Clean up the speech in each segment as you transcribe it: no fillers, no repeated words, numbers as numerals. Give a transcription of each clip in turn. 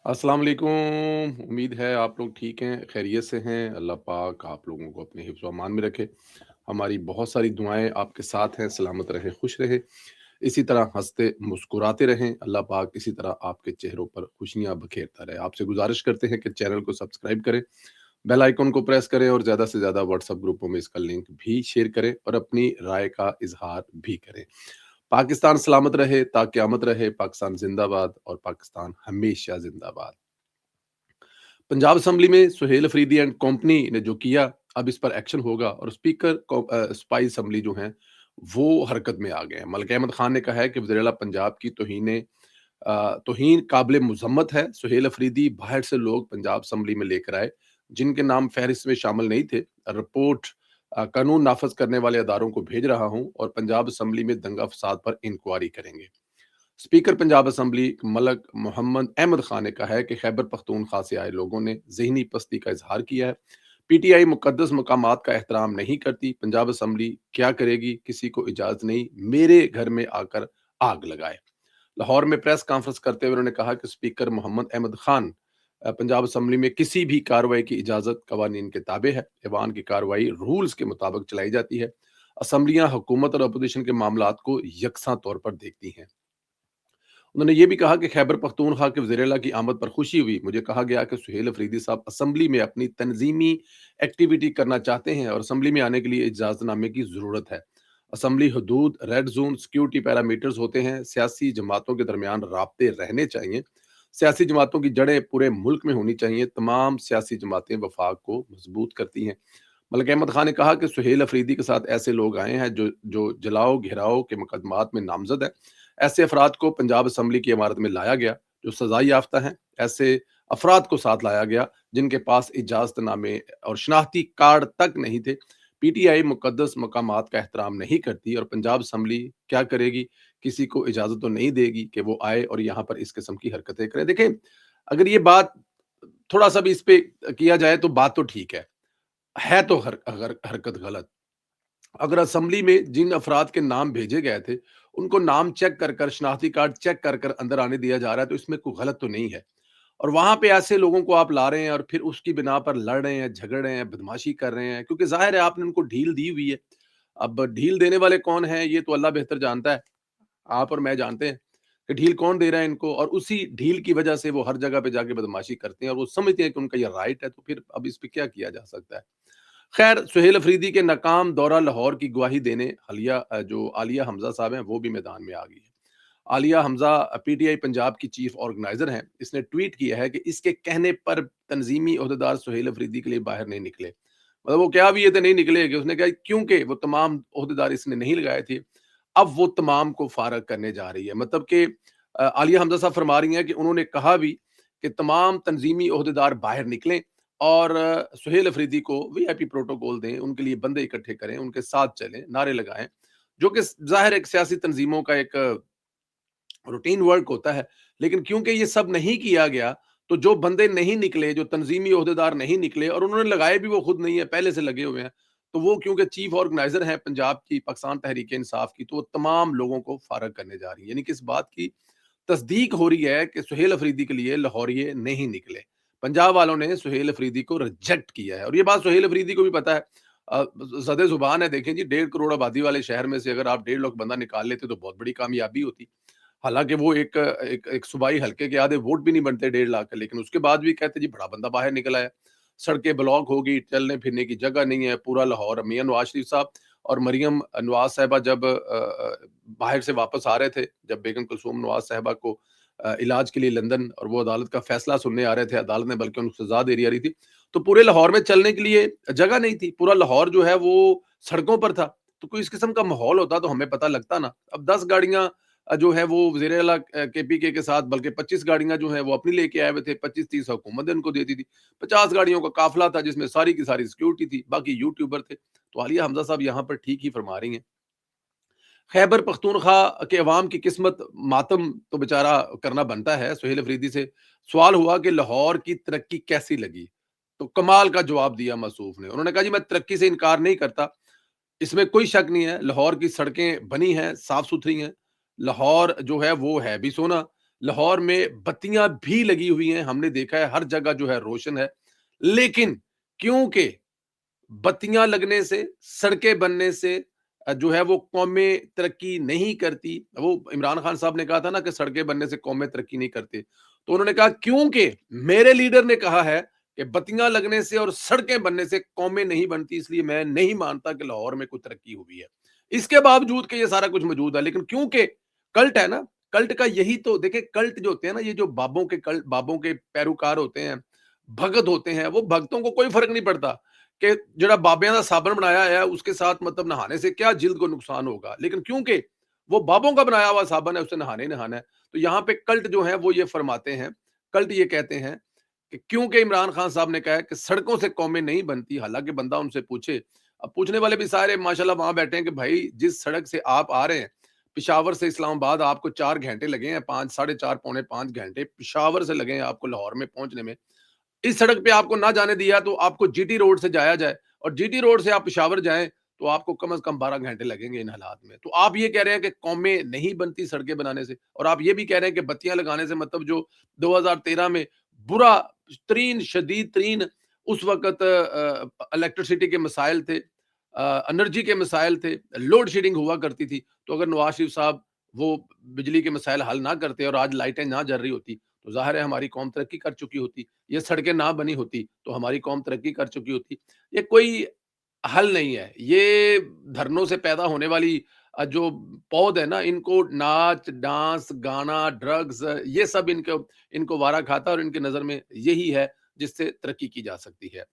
अस्सलाम वालेकुम। उम्मीद है आप लोग ठीक हैं, खैरियत से हैं। अल्लाह पाक आप लोगों को अपने हिफ्ज़ व अमान में रखे। हमारी बहुत सारी दुआएँ आपके साथ हैं, सलामत रहें, खुश रहें। इसी तरह हँसते मुस्कुराते रहें। अल्लाह पाक इसी तरह आपके चेहरों पर खुशियाँ बखेरता रहे। आपसे गुज़ारिश करते हैं कि चैनल को सब्सक्राइब करें, बेल आइकन को प्रेस करें और ज़्यादा से ज़्यादा व्हाट्सएप ग्रुपों में इसका लिंक भी शेयर करें और अपनी राय का इज़हार भी करें। पाकिस्तान सलामत रहे, ता क़यामत रहे, पाकिस्तान ज़िंदाबाद और पाकिस्तान हमेशा ज़िंदाबाद। पंजाब असेंबली में सुहेल अफरीदी एंड कंपनी ने जो किया, अब इस पर एक्शन होगा और स्पीकर स्पाई असेंबली जो हैं, वो हरकत में आ गए हैं। मलिक अहमद खान ने कहा है कि वज़ीर-ए-आला पंजाब की तौहीन काबिल मुज़म्मत है। सुहेल अफरीदी बाहर से लोग पंजाब असेंबली में लेकर आए, जिनके नाम फ़हरिस्त में शामिल नहीं थे। रिपोर्ट कानून नाफ़िज़ करने वाले अदारों को भेज रहा हूँ और पंजाब असेंबली में दंगा-फ़साद पर इंक्वायरी करेंगे। स्पीकर पंजाब असेंबली मलक मोहम्मद अहमद खान ने कहा है कि खैबर पख्तूनख्वा से आए लोगों ने ज़हनी पस्ती का इजहार किया है। पीटीआई मुकद्दस मकामात का एहतराम नहीं करती। पंजाब असेंबली क्या करेगी, किसी को इजाज़त नहीं, मेरे घर में आकर आग लगाए। लाहौर में प्रेस कॉन्फ्रेंस करते हुए उन्होंने कहा कि स्पीकर मोहम्मद अहमद खान पंजाब असेंबली में किसी भी कार्रवाई की इजाज़त कवानीन के ताबे है। ऐवान की कार्रवाई रूल्स के मुताबिक चलाई जाती है। असम्बलियाँ हुकूमत और अपोजिशन के मामलात को यकसा तौर पर देखती हैं। उन्होंने ये भी कहा कि खैबर पख्तूनख्वा के वज़ीर-ए-आला की आमद पर खुशी हुई। मुझे कहा गया कि सुहेल अफरीदी साहब असेंबली में अपनी तंज़ीमी एक्टिविटी करना चाहते हैं और असेंबली में आने के लिए इजाज़तनामे की ज़रूरत है। असेंबली हदूद, रेड ज़ोन, सिक्योरिटी पैरामीटर्स होते हैं। सियासी जमातों के दरमियान राब्ते रहने चाहिए। सियासी जमातों की जड़ें पूरे मुल्क में होनी चाहिए। तमाम सियासी जमातें वफ़ाक को मज़बूत करती हैं। मलिक अहमद खान ने कहा कि सुहेल अफरीदी के साथ ऐसे लोग आए हैं जो जलाओ घिराओ के मुकदमात में नामजद है। ऐसे अफराद को पंजाब असम्बली की इमारत में लाया गया जो सजा याफ्ता हैं। ऐसे अफराद को साथ लाया गया जिनके पास इजाजतनामे और शनाख्ती कार्ड तक नहीं थे। पीटीआई मुकद्दस मकामात का एहतराम नहीं करती और पंजाब असम्बली क्या करेगी, किसी को इजाजत तो नहीं देगी कि वो आए और यहाँ पर इस किस्म की हरकतें करें। देखें, अगर ये बात थोड़ा सा भी इस पे किया जाए तो बात तो ठीक है तो अगर हरकत गलत। अगर असेंबली में जिन अफराद के नाम भेजे गए थे, उनको नाम चेक कर कर, शनाख्ती कार्ड चेक कर कर अंदर आने दिया जा रहा है, तो इसमें कोई गलत तो नहीं है। और वहाँ पे ऐसे लोगों को आप ला रहे हैं और फिर उसकी बिना पर लड़ रहे हैं, झगड़ रहे हैं, बदमाशी कर रहे हैं, क्योंकि ज़ाहिर है आपने उनको ढील दी हुई है। अब ढील देने वाले कौन हैं, ये तो अल्लाह बेहतर जानता है। आप और मैं जानते हैं कि ढील कौन दे रहा है इनको, और उसी ढील की वजह से वो हर जगह पे जाके बदमाशी करते हैं और वो समझते हैं कि उनका ये राइट है, तो फिर अब इस पे क्या किया जा सकता है। खैर, सुहेल अफरीदी के नाकाम दौरा लाहौर की गवाही देने जो आलिया हमजा साहब हैं, वो भी मैदान में आ गई है। आलिया हमजा पीटीआई पंजाब की चीफ ऑर्गेनाइजर हैं। इसने ट्वीट किया है कि इसके कहने पर तंजीमी ओहदेदार सुहेल अफरीदी के लिए बाहर नहीं निकले। मतलब वो क्या भी ये थे, नहीं निकले, कि उसने कहा क्योंकि वो तमाम ओहदेदार इसने नहीं लगाए थे, अब वो तमाम को फारग करने जा रही है। मतलब कि आलिया हमजा साहब फरमा रही हैं कि उन्होंने कहा भी कि तमाम तंजीमी ओहदेदार बाहर निकलें और सुहेल अफरीदी को वीआईपी प्रोटोकॉल दें, उनके लिए बंदे इकट्ठे करें, उनके साथ चलें, नारे लगाएं, जो कि ज़ाहिर है एक सियासी तंजीमों का एक रूटीन वर्क होता है। लेकिन क्योंकि ये सब नहीं किया गया, तो जो बंदे नहीं निकले, जो तंजीमी ओहदेदार नहीं निकले और उन्होंने लगाए भी वो खुद नहीं है, पहले से लगे हुए हैं, तो वो क्योंकि चीफ ऑर्गेनाइजर हैं पंजाब की पाकिस्तान तहरीक इंसाफ की, तो वो तमाम लोगों को फारग करने जा रही है। यानी कि इस बात की तस्दीक हो रही है कि सुहेल अफरीदी के लिए लाहौरिये नहीं निकले। पंजाब वालों ने सुहेल अफरीदी को रिजेक्ट किया है और ये बात सुहेल अफरीदी को भी पता है। ज़दे ज़ुबान है। देखें जी, 1.5 करोड़ आबादी वाले शहर में से अगर आप 1.5 लाख बंदा निकाल लेते तो बहुत बड़ी कामयाबी होती। हालाँकि वो एक एक एक सूबाई हल्के के आधे वोट भी नहीं बनते 1.5 लाख के, लेकिन उसके बाद भी कहते जी बड़ा बंदा बाहर निकल आया। सड़कें ब्लॉक हो गई, चलने-फिरने की जगह नहीं है, पूरा लाहौर। मियां नवाज शरीफ साहब और मरियम नवाज साहिबा जब बाहर से वापस आ रहे थे, जब बेगम कुलसूम नवाज साहिबा को इलाज के लिए लंदन, और वो अदालत का फैसला सुनने आ रहे थे, अदालत ने बल्कि उनको सजा दे रही थी, तो पूरे लाहौर में चलने के लिए जगह नहीं थी। पूरा लाहौर जो है वो सड़कों पर था। तो कोई इस किस्म का माहौल होता तो हमें पता लगता ना। अब 10 गाड़ियां जो है वो वज़ीर आला केपीके के साथ, बल्कि 25 गाड़ियां जो हैं वो अपनी लेके आए हुए थे, 25-30 हुकूमत उनको देती थी। 50 गाड़ियों का काफिला था जिसमें सारी की सारी सिक्योरिटी थी, बाकी यूट्यूबर थे। तो आलिया हमजा साहब यहाँ पर ठीक ही फरमा रही हैं। खैबर पख्तूनख्वा के अवाम की किस्मत मातम तो बेचारा करना बनता है। सुहेल अफरीदी से सवाल हुआ कि लाहौर की तरक्की कैसी लगी, तो कमाल का जवाब दिया मसूफ ने। उन्होंने कहा जी, मैं तरक्की से इनकार नहीं करता, इसमें कोई शक नहीं है। लाहौर की सड़कें बनी हैं, साफ सुथरी हैं। लाहौर जो है वो है भी सोना, لاہور میں بتیاں بھی لگی ہوئی ہیں، ہم نے دیکھا ہے ہر جگہ جو ہے روشن ہے، لیکن کیونکہ بتیاں لگنے سے، سڑکیں بننے سے جو ہے وہ قومیں ترقی نہیں کرتی۔ وہ عمران خان صاحب نے کہا تھا نا کہ سڑکیں بننے سے قومیں ترقی نہیں کرتے، تو انہوں نے کہا کیونکہ میرے لیڈر نے کہا ہے کہ بتیاں لگنے سے اور سڑکیں بننے سے قومیں نہیں بنتی، اس لیے میں نہیں مانتا کہ لاہور میں کوئی ترقی ہوئی ہے۔ اس کے باوجود کہ یہ سارا کچھ موجود ہے، لیکن کیونکہ کلٹ ہے نا، کلٹ کا یہی تو دیکھیں، کلٹ جو ہوتے ہیں نا، یہ جو بابوں کے کلٹ، بابوں کے پیروکار ہوتے ہیں، بھگت ہوتے ہیں، وہ بھگتوں کو کوئی فرق نہیں پڑتا کہ جڑا بابیاں دا صابن بنایا ہے اس کے ساتھ مطلب نہانے سے کیا جلد کو نقصان ہوگا، لیکن کیونکہ وہ بابوں کا بنایا ہوا صابن ہے، اس سے نہانے ہی نہانا ہے۔ تو یہاں پہ کلٹ جو ہیں وہ یہ فرماتے ہیں، کلٹ یہ کہتے ہیں کہ کیونکہ عمران خان صاحب نے کہا ہے کہ سڑکوں سے قومیں نہیں بنتی، حالانکہ بندہ ان سے پوچھے، اب پوچھنے والے بھی سارے ماشاءاللہ وہاں بیٹھے ہیں کہ بھائی جس سڑک سے آپ آ رہے ہیں، پشاور سے اسلام آباد آپ کو 4 گھنٹے لگے ہیں، 5 ساڑھے 4 پونے 5 گھنٹے پشاور سے لگے ہیں آپ کو لاہور میں پہنچنے میں، اس سڑک پہ آپ کو نہ جانے دیا تو آپ کو جی ٹی روڈ سے جایا جائے، اور جی ٹی روڈ سے آپ پشاور جائیں تو آپ کو کم از کم 12 گھنٹے لگیں گے ان حالات میں۔ تو آپ یہ کہہ رہے ہیں کہ قومیں نہیں بنتی سڑکیں بنانے سے، اور آپ یہ بھی کہہ رہے ہیں کہ بتیاں لگانے سے مطلب جو 2013 میں برا ترین، شدید ترین اس وقت الیکٹرسٹی کے مسائل تھے، انرجی کے مسائل تھے، لوڈ شیڈنگ ہوا کرتی تھی، تو اگر نواز شریف صاحب وہ بجلی کے مسائل حل نہ کرتے اور آج لائٹیں نہ جل رہی ہوتی تو ظاہر ہے ہماری قوم ترقی کر چکی ہوتی، یہ سڑکیں نہ بنی ہوتی تو ہماری قوم ترقی کر چکی ہوتی۔ یہ کوئی حل نہیں ہے، یہ دھرنوں سے پیدا ہونے والی جو پود ہے نا، ان کو ناچ ڈانس گانا ڈرگز یہ سب ان کو وارا کھاتا ہے، اور ان کے نظر میں یہی ہے جس سے ترقی کی جا سکتی ہے۔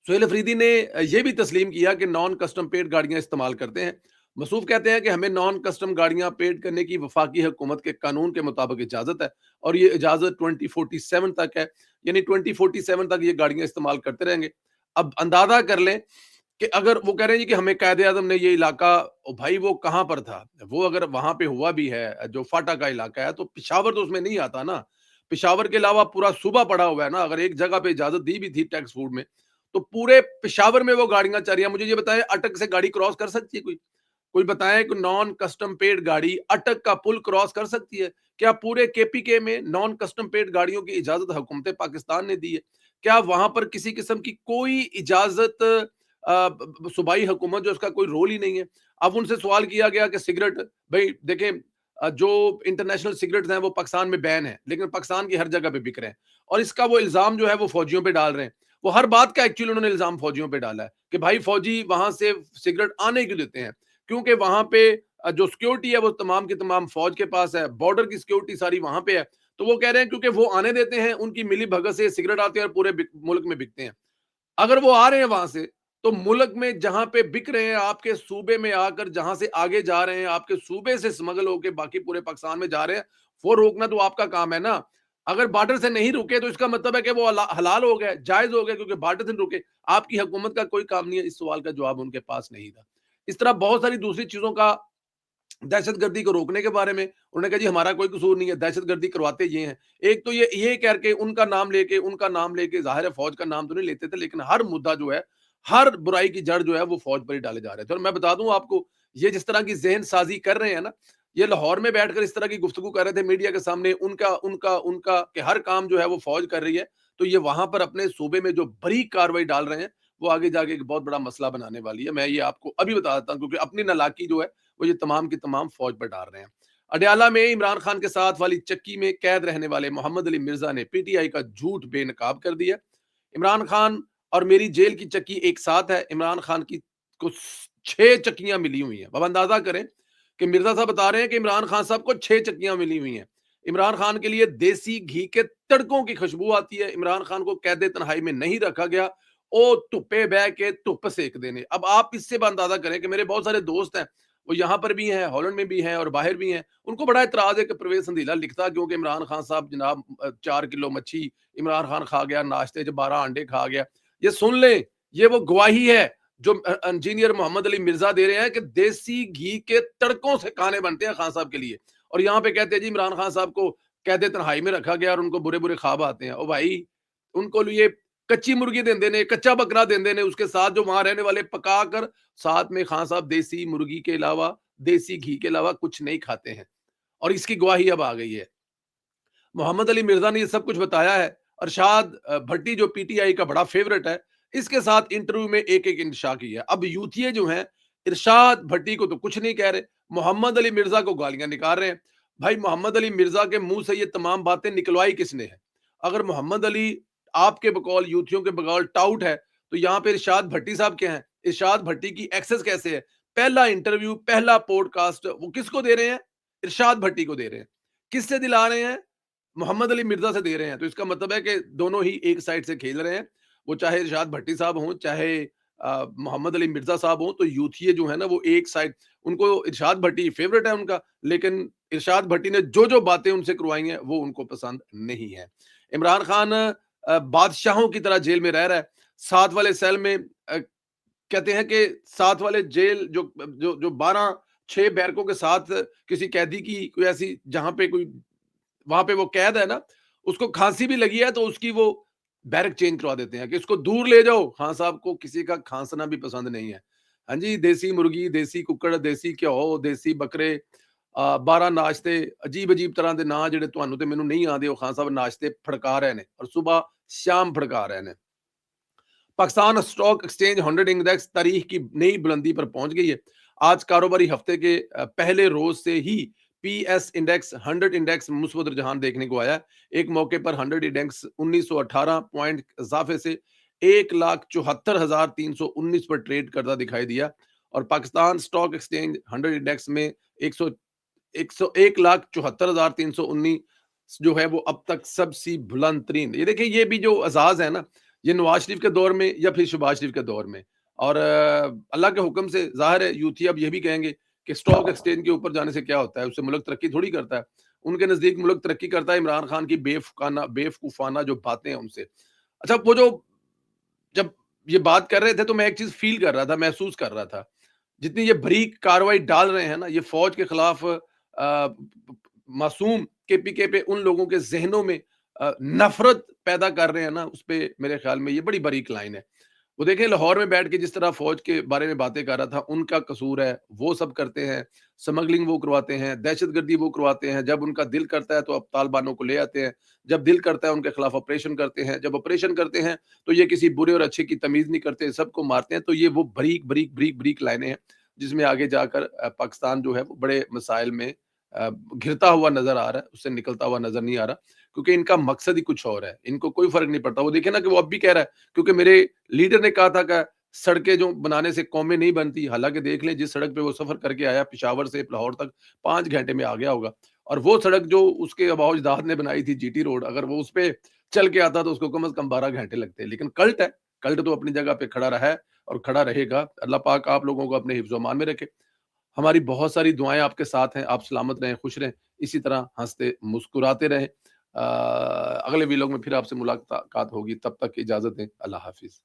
سہیل افریدی نے یہ بھی تسلیم کیا کہ نان کسٹم پیڈ گاڑیاں استعمال کرتے ہیں۔ مصروف کہتے ہیں کہ ہمیں نان کسٹم گاڑیاں پیڈ کرنے کی وفاقی حکومت کے قانون کے مطابق اجازت ہے، اور یہ اجازت 2047 تک ہے، یعنی 2047 تک یہ گاڑیاں استعمال کرتے رہیں گے۔ اب اندازہ کر لیں کہ اگر وہ کہہ رہے ہیں جی کہ ہمیں قائد اعظم نے یہ علاقہ، بھائی وہ کہاں پر تھا، وہ اگر وہاں پہ ہوا بھی ہے جو فاٹا کا علاقہ ہے تو پشاور تو اس میں نہیں آتا نا، پشاور کے علاوہ پورا صوبہ پڑا ہوا ہے نا، اگر ایک جگہ پہ اجازت دی بھی تھی ٹیکس فوڈ میں تو پورے پشاور میں وہ گاڑیاں چل رہی ہیں۔ مجھے یہ بتائیں اٹک سے گاڑی کراس کر سکتی ہے کوئی بتائیں کہ نان کسٹم پیڈ گاڑی اٹک کا پل کراس کر سکتی ہے؟ کیا پورے کے پی کے میں نان کسٹم پیڈ گاڑیوں کی اجازت حکومت پاکستان نے دی ہے؟ کیا وہاں پر کسی قسم کی کوئی اجازت صوبائی حکومت جو اس کا کوئی رول ہی نہیں ہے؟ اب ان سے سوال کیا گیا کہ سگریٹ، بھائی دیکھیں جو انٹرنیشنل سگریٹس ہیں وہ پاکستان میں بین ہیں، لیکن پاکستان کی ہر جگہ پہ بک رہے ہیں، اور اس کا وہ الزام جو ہے وہ فوجیوں پہ ڈال رہے ہیں۔ وہ ہر بات کا ایکچولی انہوں نے الزام فوجیوں پہ ڈالا ہے کہ بھائی فوجی وہاں سے سگریٹ آنے کیوں دیتے ہیں، کیونکہ وہاں پہ جو سیکیورٹی ہے وہ تمام کی تمام فوج کے پاس ہے، بارڈر کی سیکیورٹی ساری وہاں پہ ہے، تو وہ کہہ رہے ہیں کیونکہ وہ آنے دیتے ہیں، ان کی ملی بھگت سے سگریٹ آتے ہیں اور پورے ملک میں بکتے ہیں۔ اگر وہ آ رہے ہیں وہاں سے تو ملک میں جہاں پہ بک رہے ہیں، آپ کے صوبے میں آ کر جہاں سے آگے جا رہے ہیں، آپ کے صوبے سے سمگل ہو کے باقی پورے پاکستان میں جا رہے ہیں، وہ روکنا تو آپ کا کام ہے نا۔ اگر بارڈر سے نہیں رکے تو اس کا مطلب ہے کہ وہ حلال ہو گئے، جائز ہو گئے، کیونکہ بارڈر سے نہیں رکے۔ آپ کی حکومت کا کوئی کام نہیں ہے، اس سوال کا جواب ان کے پاس نہیں تھا۔ اس طرح بہت ساری دوسری چیزوں کا، دہشت گردی کو روکنے کے بارے میں انہوں نے کہا جی ہمارا کوئی قصور نہیں ہے، دہشت گردی کرواتے یہ ہیں۔ ایک تو یہ کہہ کے ان کا نام لے کے ظاہر ہے فوج کا نام تو نہیں لیتے تھے، لیکن ہر مدعا جو ہے، ہر برائی کی جڑ جو ہے وہ فوج پر ہی ڈالے جا رہے تھے۔ اور میں بتا دوں آپ کو، یہ جس طرح کی ذہن سازی کر رہے ہیں نا، یہ لاہور میں بیٹھ کر اس طرح کی گفتگو کر رہے تھے میڈیا کے سامنے، ان کا کہ ہر کام جو ہے وہ فوج کر رہی ہے، تو یہ وہاں پر اپنے صوبے میں جو بریک کاروائی ڈال رہے ہیں وہ آگے جا کے ایک بہت بڑا مسئلہ بنانے والی ہے۔ میں یہ آپ کو ابھی بتا دیتا ہوں، کیونکہ اپنی نالاکی جو ہے وہ یہ تمام کی تمام فوج پر ڈال رہے ہیں۔ اڈیالہ میں عمران خان کے ساتھ والی چکی میں قید رہنے والے محمد علی مرزا نے پی ٹی آئی کا جھوٹ بے نقاب کر دیا۔ عمران خان اور میری جیل کی چکی ایک ساتھ ہے۔ عمران خان کی کو 6 چکیاں ملی ہوئی ہیں۔ اب اندازہ کریں کہ مرزا صاحب بتا رہے ہیں کہ عمران خان صاحب کو 6 چکیاں ملی ہوئی ہیں۔ عمران خان کے لیے دیسی گھی کے تڑکوں کی خوشبو آتی ہے۔ عمران خان کو قید تنہائی میں نہیں رکھا گیا، او تپے بہ کے تپ سیک دینے۔ اب آپ اس سے اندازہ کریں کہ میرے بہت سارے دوست ہیں، وہ یہاں پر بھی ہیں، ہالینڈ میں بھی ہیں اور باہر بھی ہیں، ان کو بڑا اعتراض ہے کہ پرویز سندھیلا لکھتا کیونکہ عمران خان صاحب جناب 4 کلو مچھی عمران خان کھا گیا، ناشتے 12 انڈے کھا گیا۔ یہ سن لیں، یہ وہ گواہی ہے جو انجینئر محمد علی مرزا دے رہے ہیں کہ دیسی گھی کے تڑکوں سے کھانے بنتے ہیں خان صاحب کے لیے، اور یہاں پہ کہتے ہیں جی عمران خان صاحب کو قید تنہائی میں رکھا گیا اور ان کو برے برے خواب آتے ہیں۔ او بھائی، ان کو لیے کچی مرغی دیندے نے، کچا بکرا دیندے نے، اس کے ساتھ جو وہاں رہنے والے پکا کر ساتھ میں خان صاحب دیسی مرغی کے علاوہ، دیسی گھی کے علاوہ کچھ نہیں کھاتے ہیں، اور اس کی گواہی اب آ گئی ہے۔ मोहम्मद अली मिर्जा ने ये सब कुछ बताया है। अरशाद भट्टी जो पीटीआई का बड़ा फेवरेट है, इसके साथ इंटरव्यू में एक-एक इंशा की है। अब यूथिये जो हैं, इरशाद भट्टी को तो कुछ नहीं कह रहे, मोहम्मद अली मिर्जा को गालियाँ निकाल रहे हैं। भाई मोहम्मद अली मिर्जा के मुँह से ये तमाम बातें निकलवाई किसने है? अगर मोहम्मद अली आपके बकौल यूथियों के बकौल टाउट है, तो यहाँ पे इरशाद भट्टी साहब क्या हैं? इरशाद भट्टी की एक्सेस कैसे है? पहला इंटरव्यू, पहला पॉडकास्ट वो किसको दे रहे हैं? इरशाद भट्टी को दे रहे हैं। किससे दिला रहे हैं? मोहम्मद अली मिर्जा से दे रहे हैं। तो इसका मतलब है कि दोनों ही एक साइड से खेल रहे हैं। वो चाहे इरशाद भट्टी साहब हों, चाहे मोहम्मद अली मिर्जा साहब हों, तो यूथिये जो है ना वो एक साइड, उनको इरशाद भट्टी फेवरेट है उनका, लेकिन इरशाद भट्टी ने जो-जो बातें उनसे करवाई हैं वो उनको पसंद नहीं है। इमरान खान बादशाहों की तरह जेल में रह रहा है। साथ वाले सेल में कहते हैं कि साथ वाले जेल जो जो जो 12 6 बैरकों के साथ किसी कैदी की कोई ऐसी जहाँ पे कोई वहां पे वो कैद है ना, उसको खांसी भी लगी है तो उसकी वो बैरक चेंज करवा देते हैं कि इसको दूर ले जाओ। खान साहब को किसी का खांसना भी पसंद नहीं है। हाँ जी, देसी मुर्गी, देसी कुक्कड़, देसी घ्यो, देसी बकरे, 12 नाश्ते, अजीब अजीब तरह के ना ਜਿਹੜੇ ਤੁਹਾਨੂੰ ਤੇ ਮੈਨੂੰ नहीं आते, वो खान साहब नाश्ते फड़का रहे हैं और सुबह शाम फड़का रहे हैं। पाकिस्तान स्टॉक एक्सचेंज 100 इंडेक्स तारीख की नई बुलंदी पर पहुंच गई है। आज कारोबारी हफ्ते के पहले रोज से ही पीएस इंडेक्स 100 इंडेक्स मुस्बत रुझान देखने को आया। एक मौके पर 100 इंडेक्स 1918 पॉइंट इजाफे से 1,74,319 पर ट्रेड करता दिखाई दिया और पाकिस्तान स्टॉक एक्सचेंज 100 इंडेक्स में 1,74,319 जो है वो अब तक सबसे बुलंद तरीन। ये देखिए, ये भी जो एजाज है ना, ये नवाज शरीफ के दौर में या फिर शहबाज शरीफ के दौर में, और अल्लाह के हुक्म से जाहिर है यूथी अब ये भी कहेंगे कि स्टॉक एक्सचेंज के ऊपर जाने से क्या होता है, उससे मुल्क तरक्की थोड़ी करता है। उनके नजदीक मुल्क तरक्की करता है इमरान खान की बेवकूफाना जो बातें हैं उनसे। अच्छा, वो जो जब ये बात कर रहे थे तो मैं एक चीज फील कर रहा था, महसूस कर रहा था, जितनी ये बरीक कार्रवाई डाल रहे हैं ना ये फौज के खिलाफ मासूम केपीके पे, उन लोगों के जहनों में नफरत पैदा कर रहे हैं ना, उस पे मेरे ख्याल में ये बड़ी बारीक लाइन है। वो देखें, लाहौर में बैठ के जिस तरह फौज के बारे में बातें कर रहा था, उनका कसूर है, वो सब करते हैं, स्मगलिंग वो करवाते हैं, दहशतगर्दी वो करवाते हैं, जब उनका दिल करता है तो अब तालिबानों को ले आते हैं, जब दिल करता है उनके खिलाफ ऑपरेशन करते हैं, जब ऑपरेशन करते हैं तो ये किसी बुरे और अच्छे की तमीज नहीं करते, सबको मारते हैं। तो ये वो बरीक बरीक बरीक बरीक लाइनें हैं जिसमें आगे जाकर पाकिस्तान जो है वो बड़े मसाइल में घिरता हुआ नजर आ रहा है, उससे निकलता हुआ नजर नहीं आ रहा, क्योंकि इनका मकसद ही कुछ और है, इनको कोई फर्क नहीं पड़ता। वो देखे ना कि वो अब भी कह रहा है, क्योंकि मेरे लीडर ने कहा था कि सड़कें जो बनाने से कौमें नहीं बनती, हालांकि देख लें जिस सड़क पे वो सफर करके आया पिशावर से लाहौर तक 5 घंटे में आ गया होगा, और वो सड़क जो उसके अबाउजदाद ने बनाई थी जीटी रोड, अगर वो उस पे चल के आता तो उसको कम से कम 12 घंटे लगते। लेकिन कल्ट है, कल्ट तो अपनी जगह पे खड़ा रहा है और खड़ा रहेगा। अल्लाह पाक आप लोगों को अपने हिफ्ज़ अमान में रखे। हमारी बहुत सारी दुआएं आपके साथ हैं, आप सलामत रहें, खुश रहें, इसी तरह हंसते मुस्कुराते रहें। अगले वीलॉग में फिर आपसे मुलाकात होगी, तब तक इजाजत दें। अल्लाह हाफिज।